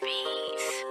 beats.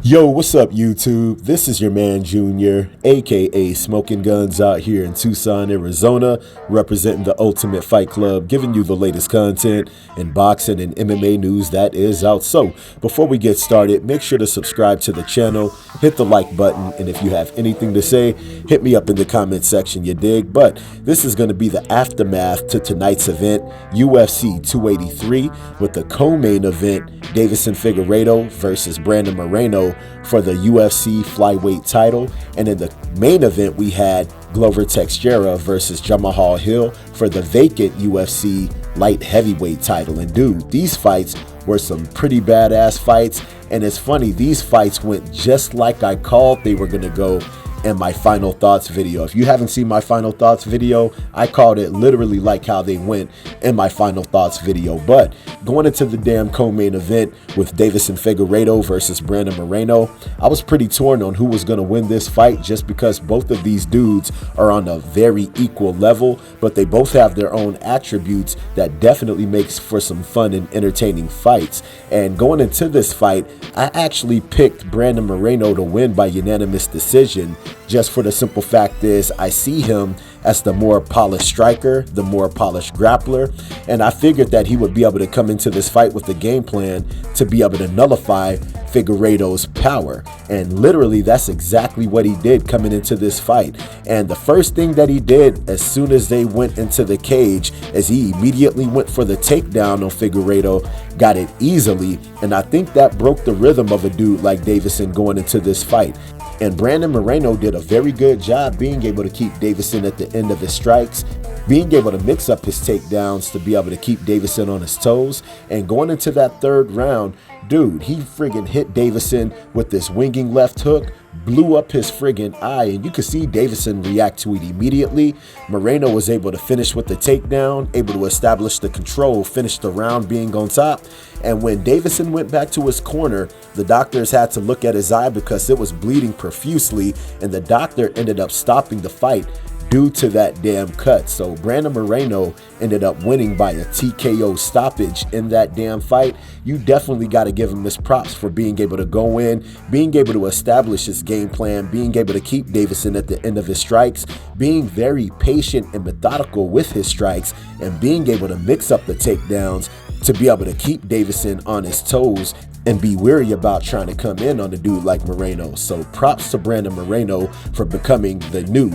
Yo, what's up YouTube? This is your man Junior, aka Smoking Guns, out here in Tucson, Arizona, representing the Ultimate Fight Club, giving you the latest content in boxing and MMA news that is out. So, before we get started, make sure to subscribe to the channel, hit the like button, and if you have anything to say, hit me up in the comment section, you dig? But this is going to be the aftermath to tonight's event, UFC 283, with the co-main event, Deiveson Figueiredo versus Brandon Moreno for the UFC Flyweight title. And in the main event, we had GLOVER TEIXEIRA versus JAMAHAL HILL for the vacant UFC Light Heavyweight title. And dude, these fights were some pretty badass fights. And it's funny, these fights went just like I called they were going to go in my final thoughts video. If you haven't seen my final thoughts video, I called it literally like how they went in my final thoughts video. But going into the damn co-main event with Deiveson Figueiredo versus Brandon Moreno, I was pretty torn on who was going to win this fight, just because both of these dudes are on a very equal level, but they both have their own attributes that definitely makes for some fun and entertaining fights. And going into this fight, I actually picked Brandon Moreno to win by unanimous decision, just for the simple fact is I see him as the more polished striker, the more polished grappler, and I figured that he would be able to come into this fight with a game plan to be able to nullify Figueiredo's power. And literally that's exactly what he did coming into this fight. And the first thing that he did as soon as they went into the cage is he immediately went for the takedown on Figueiredo, got it easily, and I think that broke the rhythm of a dude like Deiveson going into this fight. And Brandon Moreno did a very good job being able to keep Deiveson at the end of his strikes, being able to mix up his takedowns to be able to keep Deiveson on his toes. And going into that third round, dude, he friggin' hit Deiveson with this winging left hook, blew up his friggin' eye, and you could see Deiveson react to it immediately. Moreno was able to finish with the takedown, able to establish the control, finish the round being on top. And when Deiveson went back to his corner, the doctors had to look at his eye because it was bleeding profusely, and the doctor ended up stopping the fight due to that damn cut. So Brandon Moreno ended up winning by a TKO stoppage in that damn fight. You definitely got to give him his props for being able to go in, being able to establish his game plan, being able to keep Deiveson at the end of his strikes, being very patient and methodical with his strikes, and being able to mix up the takedowns to be able to keep Deiveson on his toes and be wary about trying to come in on a dude like Moreno. So props to Brandon Moreno for becoming the new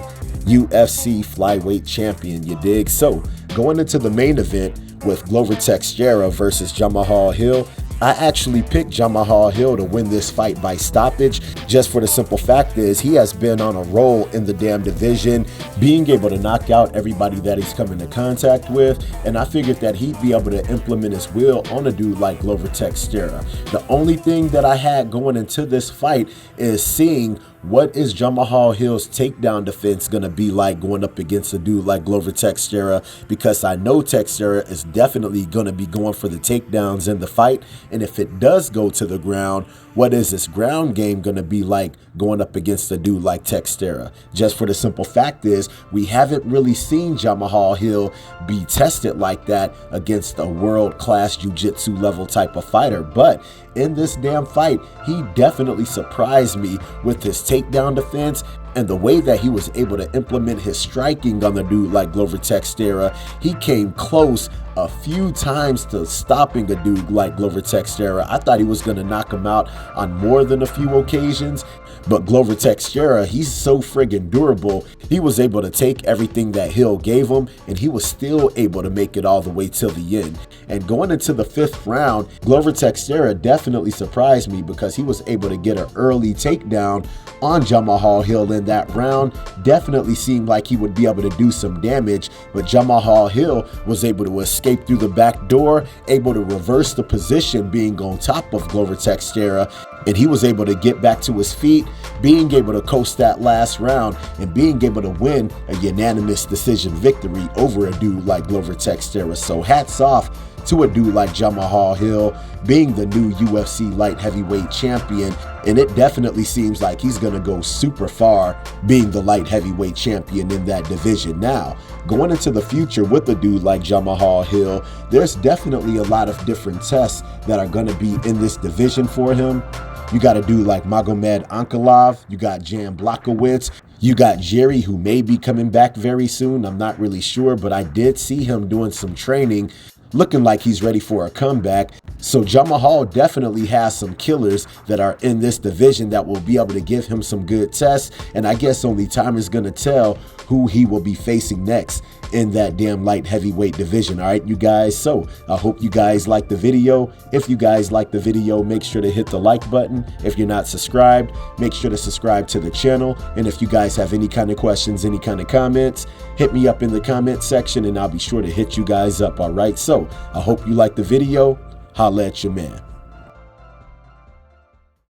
UFC Flyweight champion, you dig? So going into the main event with GLOVER TEIXEIRA versus JAMAHAL HILL, I actually picked JAMAHAL HILL to win this fight by stoppage, just for the simple fact is he has been on a roll in the damn division, being able to knock out everybody that he's come into contact with, and I figured that he'd be able to implement his will on a dude like GLOVER TEIXEIRA. The only thing that I had going into this fight is seeing what is JAMAHAL HILL's takedown defense going to be like going up against a dude like GLOVER TEIXEIRA, because I know Teixeira is definitely going to be going for the takedowns in the fight. And if it does go to the ground, what is this ground game going to be like going up against a dude like Teixeira? Just for the simple fact is we haven't really seen JAMAHAL HILL be tested like that against a world-class jiu-jitsu level type of fighter. But in this damn fight, he definitely surprised me with his takedown defense and the way that he was able to implement his striking on the dude like GLOVER TEIXEIRA. He came close a few times to stopping a dude like GLOVER TEIXEIRA. I thought he was going to knock him out on more than a few occasions, but GLOVER TEIXEIRA, he's so friggin' durable. He was able to take everything that Hill gave him, and he was still able to make it all the way till the end. And going into the fifth round, GLOVER TEIXEIRA definitely surprised me because he was able to get an early takedown on JAMAHAL HILL in that round. Definitely seemed like he would be able to do some damage, but JAMAHAL HILL was able to escape through the back door, able to reverse the position being on top of GLOVER TEIXEIRA, and he was able to get back to his feet, being able to coast that last round and being able to win a unanimous decision victory over a dude like GLOVER TEIXEIRA. So hats off to a dude like JAMAHAL Hill being the new UFC light heavyweight champion, and it definitely seems like he's going to go super far being the light heavyweight champion in that division. Now, going into the future with a dude like JAMAHAL Hill, there's definitely a lot of different tests that are going to be in this division for him. You got a dude like Magomed Ankalaev, you got Jan Blachowicz, you got Jerry, who may be coming back very soon. I'm not really sure, but I did see him doing some training, looking like he's ready for a comeback. So JAMAHAL definitely has some killers that are in this division that will be able to give him some good tests, and I guess only time is going to tell who he will be facing next in that damn light heavyweight division. All right, you guys, so I hope you guys like the video. If you guys like the video, make sure to hit the like button. If you're not subscribed, make sure to subscribe to the channel. And if you guys have any kind of questions, any kind of comments, hit me up in the comment section and I'll be sure to hit you guys up. All right, so I hope you like the video. Holla at your man.